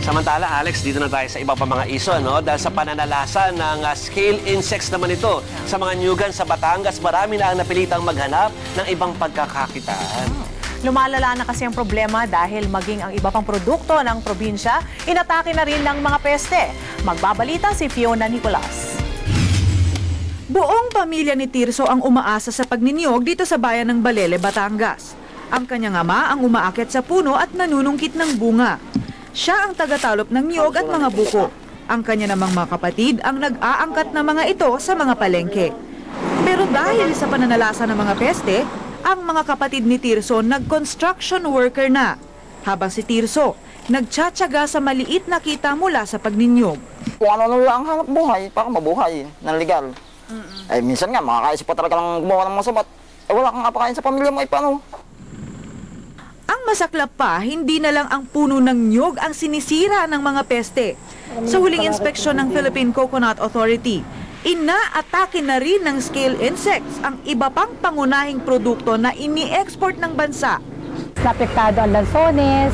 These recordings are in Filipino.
Samantala, Alex, dito na tayo sa iba pa mga iso, no? Dahil sa pananalasa ng scale insects naman ito. Sa mga nyugan sa Batangas, marami na ang napilitang maghanap ng ibang pagkakakitaan. Lumalala na kasi ang problema dahil maging ang iba pang produkto ng probinsya, inatake na rin ng mga peste. Magbabalita si Fiona Nicolas. Buong pamilya ni Tirso ang umaasa sa pagniniyog dito sa bayan ng Balele, Batangas. Ang kanyang ama ang umaakyat sa puno at nanunungkit ng bunga. Siya ang tagatalop ng niyog at mga buko. Ang kanya namang mga kapatid ang nag-aangkat ng mga ito sa mga palengke. Pero dahil sa pananalasa ng mga peste, ang mga kapatid ni Tirso nag-construction worker na. Habang si Tirso, nagtsatsaga sa maliit na kita mula sa pagninyog. Kung ano lang ang hanap buhay, para mabuhay ng legal. Ay minsan nga, makakaisip pa talaga lang gumawa ng mga sabat. Wala kang apakain sa pamilya mo, paano? Ang masaklap pa, hindi na lang ang puno ng nyog ang sinisira ng mga peste. Sa huling inspeksyon ng Philippine Coconut Authority, inaatake na rin ng scale insects ang iba pang pangunahing produkto na ini-export ng bansa. Apektado ang lansones,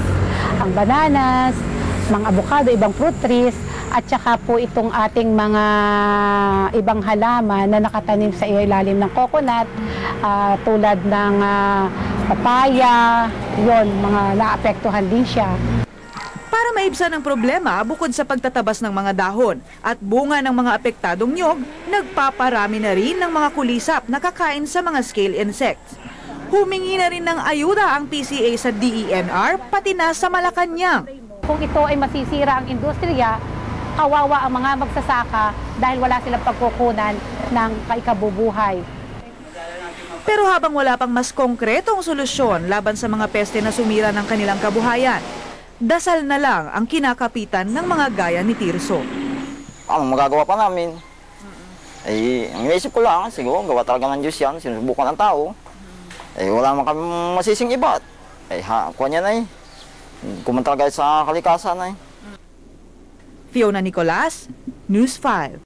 ang bananas, mga avocado, ibang fruit trees, at saka po itong ating mga ibang halaman na nakatanim sa ilalim ng coconut, tulad ng papaya, yon, mga naapektuhan din siya. Para maibsan ang problema, bukod sa pagtatabas ng mga dahon at bunga ng mga apektadong nyog, nagpaparami na rin ng mga kulisap na kakain sa mga scale insects. Humingi na rin ng ayuda ang PCA sa DENR, pati na sa Malacanang. Kung ito ay masisira ang industriya, kawawa ang mga magsasaka dahil wala silang pagkukunan ng kaikabubuhay. Pero habang wala pang mas konkretong solusyon laban sa mga peste na sumira ng kanilang kabuhayan, dasal na lang ang kinakapitan ng mga gaya ni Tirso. Ano magagawa pa namin? Ay, ang iniisip ko lang, siguro gawa talaga ng Diyos yan, sinusubukan ng tao. Ay, wala naman kami masising iba. Ay, kuha niya na eh. Kuman talaga sa kalikasan na eh. Fiona Nicolas, News 5.